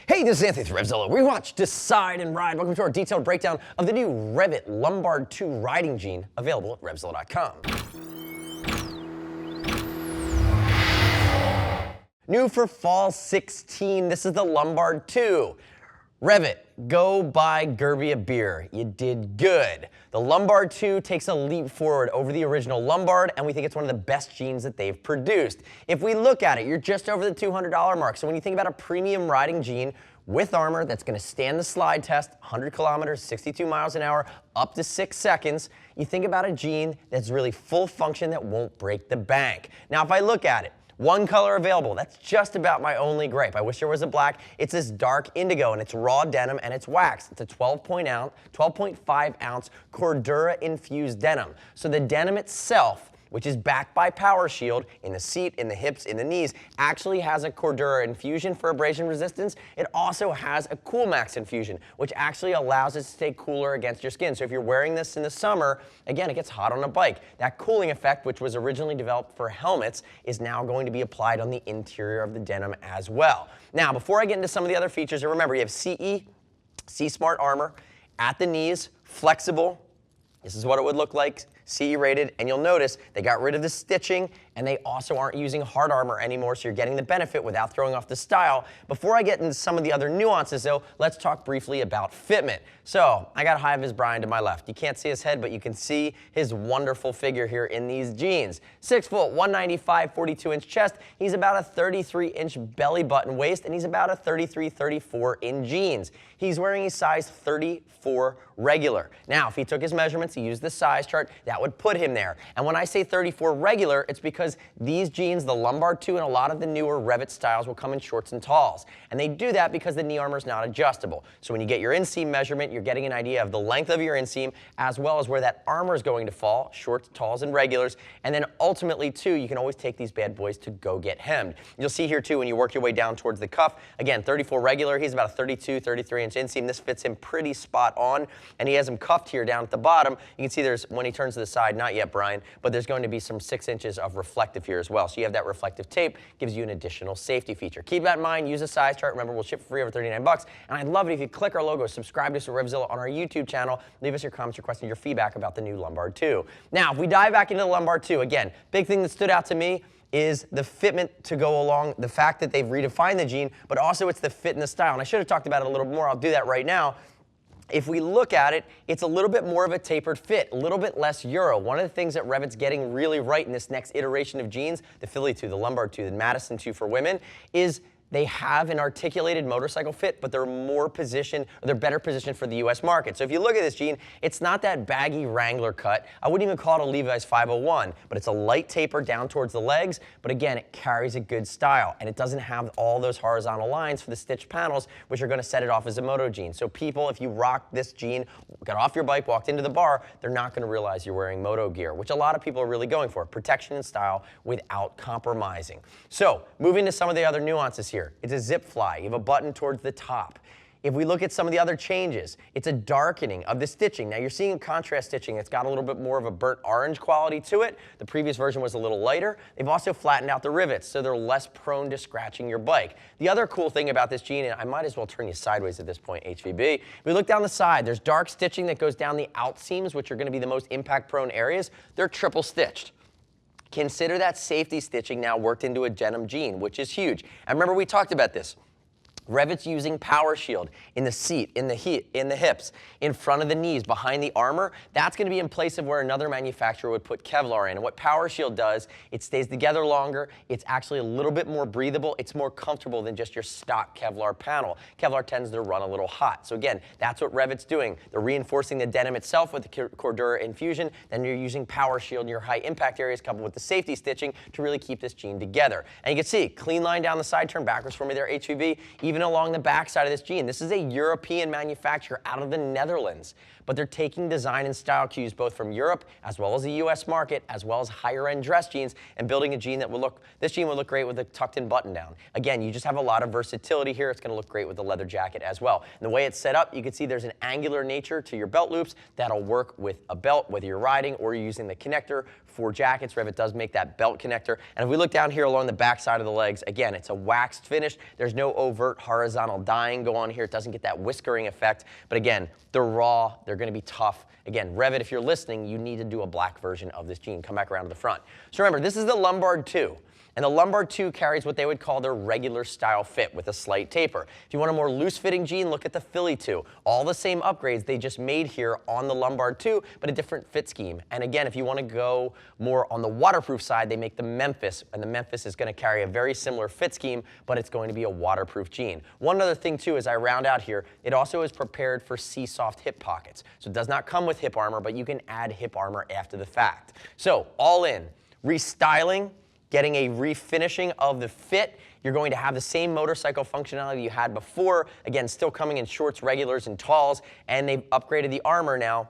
Hey, this is Anthony from RevZilla. We watch, decide, and ride. Welcome to our detailed breakdown of the new REV'IT Lombard 2 riding jean available at RevZilla.com. New for fall 16, this is the Lombard 2. REV'IT, go buy Gerby a beer. You did good. The Lombard 2 takes a leap forward over the original Lombard, and we think it's one of the best jeans that they've produced. If we look at it, you're just over the $200 mark. So when you think about a premium riding jean with armor that's going to stand the slide test, 100 kilometers, 62 miles an hour, up to 6 seconds, you think about a jean that's really full function that won't break the bank. Now, if I look at it, one color available. That's just about my only gripe. I wish there was a black. It's this dark indigo, and it's raw denim, and it's waxed. It's a 12.5 ounce Cordura infused denim. So the denim itself, which is backed by Power Shield in the seat, in the hips, in the knees, actually has a Cordura infusion for abrasion resistance. It also has a COOLMAX infusion, which actually allows it to stay cooler against your skin. So if you're wearing this in the summer, again, it gets hot on a bike. That cooling effect, which was originally developed for helmets, is now going to be applied on the interior of the denim as well. Now, before I get into some of the other features, remember you have SEESMART armor at the knees, flexible. This is what it would look like, CE rated, and you'll notice they got rid of the stitching, and they also aren't using hard armor anymore, so you're getting the benefit without throwing off the style. Before I get into some of the other nuances though, let's talk briefly about fitment. So I got High-Vis Brian to my left. You can't see his head, but you can see his wonderful figure here in these jeans. 6 foot, 195, 42-inch chest. He's about a 33-inch belly button waist, and he's about a 33, 34 in jeans. He's wearing a size 34 regular. Now, if he took his measurements, he used the size chart, that would put him there. And when I say 34 regular, it's because these jeans, the Lombard 2 and a lot of the newer REV'IT styles, will come in shorts and talls. And they do that because the knee armor is not adjustable. So when you get your inseam measurement, you're getting an idea of the length of your inseam as well as where that armor is going to fall, shorts, talls, and regulars. And then ultimately, too, you can always take these bad boys to go get hemmed. You'll see here, too, when you work your way down towards the cuff, again, 34 regular, he's about a 32, 33-inch inseam. This fits him pretty spot on, and he has him cuffed here down at the bottom. You can see there's, when he turns to the side, not yet, Brian, but there's going to be some 6 inches of reflective here as well. So you have that reflective tape, gives you an additional safety feature. Keep that in mind, use a size chart. Remember, we'll ship for free over 39 bucks. And I'd love it if you click our logo, subscribe to us at RevZilla on our YouTube channel, leave us your comments, your questions, your feedback about the new Lombard 2. Now, if we dive back into the Lombard 2, again, big thing that stood out to me is the fitment to go along, the fact that they've redefined the jean, but also it's the fit and the style. And I should have talked about it a little more. I'll do that right now. If we look at it, it's a little bit more of a tapered fit, a little bit less Euro. One of the things that REV'IT's getting really right in this next iteration of jeans, the Philly 2, the Lombard 2, the Madison 2 for women, is they have an articulated motorcycle fit, but they're more positioned, they're better positioned for the US market. So if you look at this jean, it's not that baggy Wrangler cut. I wouldn't even call it a Levi's 501, but it's a light taper down towards the legs, but again, it carries a good style, and it doesn't have all those horizontal lines for the stitched panels, which are gonna set it off as a moto jean. So people, if you rock this jean, got off your bike, walked into the bar, they're not gonna realize you're wearing moto gear, which a lot of people are really going for, protection and style without compromising. So moving to some of the other nuances here. It's a zip fly. You have a button towards the top. If we look at some of the other changes, it's a darkening of the stitching. Now you're seeing contrast stitching. It's got a little bit more of a burnt orange quality to it. The previous version was a little lighter. They've also flattened out the rivets, so they're less prone to scratching your bike. The other cool thing about this jean, and I might as well turn you sideways at this point, HVB. If we look down the side, there's dark stitching that goes down the out seams, which are going to be the most impact prone areas. They're triple stitched. Consider that safety stitching now worked into a denim jean, which is huge. And remember, we talked about this. REV'IT's using Power Shield in the seat, in the hips, in front of the knees, behind the armor. That's going to be in place of where another manufacturer would put Kevlar in. And what Power Shield does, it stays together longer. It's actually a little bit more breathable. It's more comfortable than just your stock Kevlar panel. Kevlar tends to run a little hot. So again, that's what REV'IT's doing. They're reinforcing the denim itself with the Cordura infusion. Then you're using Power Shield in your high impact areas coupled with the safety stitching to really keep this jean together. And you can see, clean line down the side, turn backwards for me there, HVB. Even along the back side of this jean. This is a European manufacturer out of the Netherlands, but they're taking design and style cues both from Europe as well as the US market, as well as higher end dress jeans, and building a jean that will look, this jean would look great with a tucked in button down. Again, you just have a lot of versatility here. It's gonna look great with the leather jacket as well. And the way it's set up, you can see there's an angular nature to your belt loops that'll work with a belt, whether you're riding or you're using the connector for jackets. REV'IT does make that belt connector. And if we look down here along the back side of the legs, again, it's a waxed finish. There's no overt horizontal dyeing go on here. It doesn't get that whiskering effect. But again, they're raw. They're going to be tough. Again, REV'IT, if you're listening, you need to do a black version of this jean. Come back around to the front. So remember, this is the Lombard 2. And the Lombard 2 carries what they would call their regular style fit with a slight taper. If you want a more loose fitting jean, look at the Philly 2. All the same upgrades they just made here on the Lombard 2, but a different fit scheme. And again, if you want to go more on the waterproof side, they make the Memphis, and the Memphis is going to carry a very similar fit scheme, but it's going to be a waterproof jean. One other thing too, as I round out here, it also is prepared for C-Soft hip pockets. So it does not come with hip armor, but you can add hip armor after the fact. So all in, restyling, getting a refinishing of the fit. You're going to have the same motorcycle functionality you had before. Again, still coming in shorts, regulars, and talls. And they've upgraded the armor now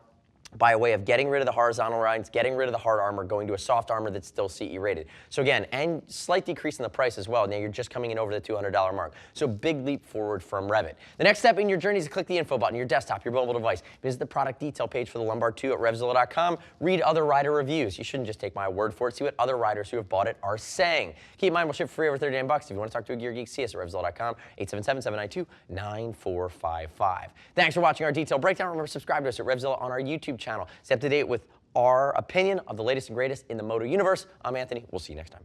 by way of getting rid of the horizontal lines, getting rid of the hard armor, going to a soft armor that's still CE rated. So again, and slight decrease in the price as well. Now you're just coming in over the $200 mark. So big leap forward from REV'IT. The next step in your journey is to click the info button, your desktop, your mobile device. Visit the product detail page for the Lombard 2 at RevZilla.com. Read other rider reviews. You shouldn't just take my word for it. See what other riders who have bought it are saying. Keep in mind, we'll ship free over $39. If you want to talk to a gear geek, see us at RevZilla.com, 877-792-9455. Thanks for watching our detailed breakdown. Remember, subscribe to us at RevZilla on our YouTube channel. Stay up to date with our opinion of the latest and greatest in the moto universe. I'm Anthony. We'll see you next time.